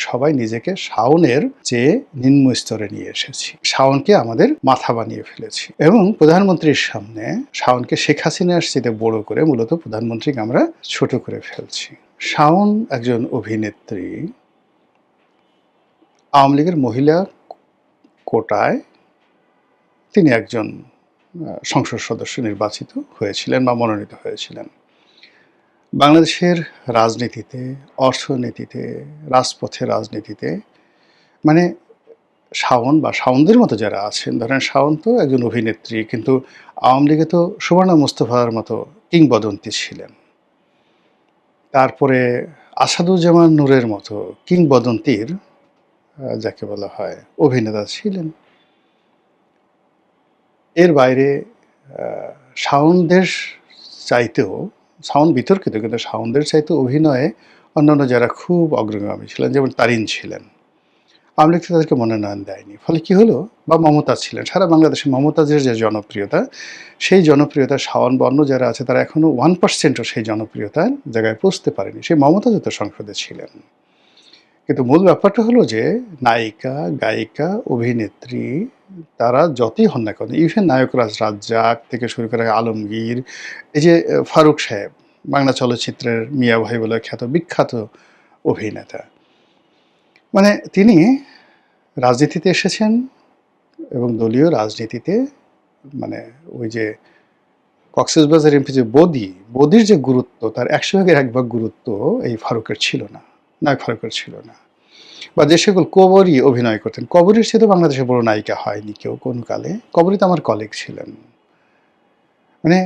সবাই নিজেকে শাওনের চেয়ে নিম্ন স্তরে নিয়ে এসেছি। শাওনকে আমাদের মাথা বানিয়ে ফেলেছি এবং প্রধানমন্ত্রীর সামনে শাওনকে শেখ হাসিনার চেয়ে বড় করে মূলত প্রধানমন্ত্রীকে আমরা ছোট করে ফেলছি। শাওন একজন অভিনেত্রী, আওয়ামী লীগের মহিলা কোটায় তিনি একজন সংসদ সদস্য নির্বাচিত হয়েছিলেন বা মনোনীত হয়েছিলেন। বাংলাদেশের রাজনীতিতে, অর্থনীতিতে, রাজপথের রাজনীতিতে মানে শাওন বা শাওনদের মতো যারা আছেন, ধরেন শাওন তো একজন অভিনেত্রী, কিন্তু আওয়ামী লীগে তো সুবর্ণা মুস্তফার মতো কিংবদন্তি ছিলেন। তারপরে আসাদুজ্জামান নূরের মতো কিংবদন্তির যাকে বলা হয় অভিনেতা ছিলেন। এর বাইরে শাওনদের চাইতেও, শাওন বিতর্কিত, কিন্তু শাওনদের চাইতে অভিনয়ে অন্যান্য যারা খুব অগ্রগামী ছিলেন, যেমন তারিন ছিলেন, আওয়ামী লীগ তাদেরকে মনোনয়ন দেয়নি। ফলে কি হলো, বা মমতাজ ছিলেন, সারা বাংলাদেশে মমতাজের যে জনপ্রিয়তা, সেই জনপ্রিয়তা শাওন বা অন্য যারা আছে তারা এখনও 1%ও সেই জনপ্রিয়তার জায়গায় পৌঁছতে পারেনি। সেই মমতাজও তো সংসদে ছিলেন। কিন্তু মূল ব্যাপারটা হলো যে নায়িকা, গায়িকা, অভিনেত্রী তারা যতই হন না কেন, ইভেন নায়করাজ রাজ্জাক থেকে শুরু করে আলমগীর, এই যে ফারুক সাহেব, বাংলা চলচ্চিত্রের মিয়া ভাই বলে খ্যাত বিখ্যাত অভিনেতা, মানে তিনি রাজনীতিতে এসেছেন এবং দলীয় রাজনীতিতে মানে ওই যে কক্সবাজার এমপি যে বদির যে গুরুত্ব, তার 100 ভাগের 1 ভাগ গুরুত্ব এই ফারুকের ছিল না, নায়ক ফারুকের ছিল না। বা যে সকল কবরী অভিনয় করতেন, কবরীর চেয়ে তো বাংলাদেশে বড় নায়িকা হয়নি কেউ কোন কালে। কবরী তো আমার কলিগ ছিলেন। মানে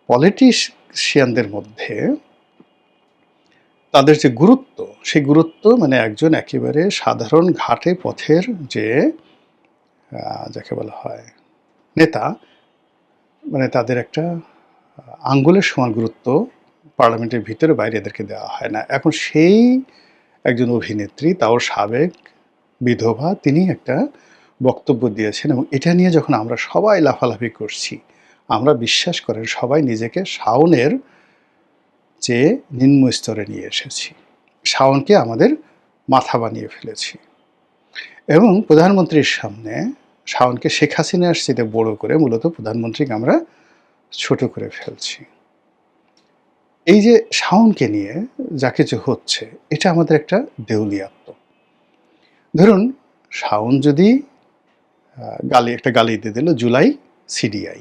পলিটিশিয়ানদের মধ্যে তাদের যে গুরুত্ব, সেই গুরুত্ব মানে একজন একেবারে সাধারণ ঘাটে পথের যে যাকে বলা হয় নেতা, মানে তাদের একটা আঙ্গুলের সমান গুরুত্ব পার্লামেন্টের ভিতরে বাইরে এদেরকে দেওয়া হয় না। এখন সেই একজন অভিনেত্রী, তাও সাবেক বিধবা, তিনি একটা বক্তব্য দিয়েছেন এবং এটা নিয়ে যখন আমরা সবাই লাফালাফি করছি, আমরা বিশ্বাস করেন সবাই নিজেকে শাওনের চেয়ে নিম্ন স্তরে নিয়ে এসেছি। শাওনকে আমাদের মাথা বানিয়ে ফেলেছি এবং প্রধানমন্ত্রীর সামনে শাওনকে শেখ হাসিনার চেয়ে বড় করে মূলত প্রধানমন্ত্রীকে আমরা ছোট করে ফেলছি। এই যে শাওনকে নিয়ে যা কিছু হচ্ছে, এটা আমাদের একটা দেউলিয়াত্ম। ধরুন শাওন যদি একটা গালি দিয়ে দিল, জুলাই সিডিআই,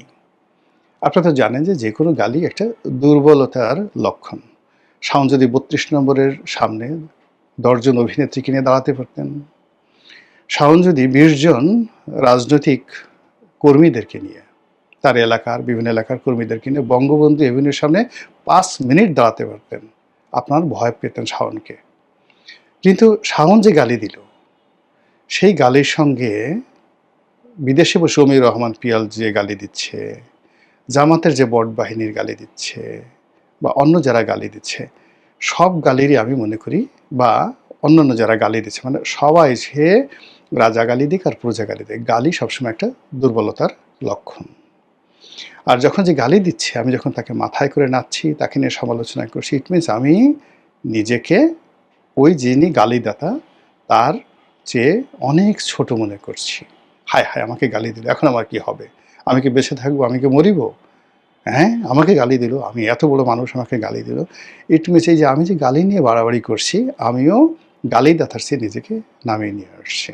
আপনারা তো জানেন যে কোনো গালি একটা দুর্বলতার লক্ষণ। শাওন যদি 32 নম্বরের সামনে 10 জন অভিনেত্রীকে নিয়ে দাঁড়াতে পারতেন, শাওন যদি 20 জন রাজনৈতিক কর্মীদেরকে নিয়ে, তার এলাকার বিভিন্ন এলাকার কর্মীদেরকে নিয়ে বঙ্গবন্ধু এভিনিউর সামনে 5 মিনিট দাঁড়াতে পারতেন, আপনার ভয় পেতেন শাওনকে। কিন্তু শাওন যে গালি দিল, সেই গালির সঙ্গে বিদেশে বসে শমীর রহমান পিয়াল যে গালি দিচ্ছে, জামাতের যে বট বাহিনীর গালি দিচ্ছে, বা অন্য যারা গালি দিচ্ছে, সব গালিরই আমি মনে করি, বা অন্যান্য যারা গালি দিচ্ছে, মানে সবাই সে রাজা গালি দিক আর প্রজা গালি দিক, গালি সবসময় একটা দুর্বলতার লক্ষণ। আর যখন যে গালি দিচ্ছে, আমি যখন তাকে মাথায় করে নাচছি, তাকে নিয়ে সমালোচনা করছি, ইট মিনস আমি নিজেকে ওই যিনি গালিদাতা তার চেয়ে অনেক ছোট মনে করছি। হায় হায়, আমাকে গালি দিল, এখন আমার কি হবে? আমি কি বেঁচে থাকবো? আমি কি মরিব? হ্যাঁ, আমাকে গালি দিল, আমি এত বড় মানুষ, আমাকে গালি দিল। ইট মিনস এই যে আমি যে গালি নিয়ে বাড়াবাড়ি করছি, আমিও গালিদাতার চেয়ে নিজেকে নামিয়ে নিয়ে আসছি।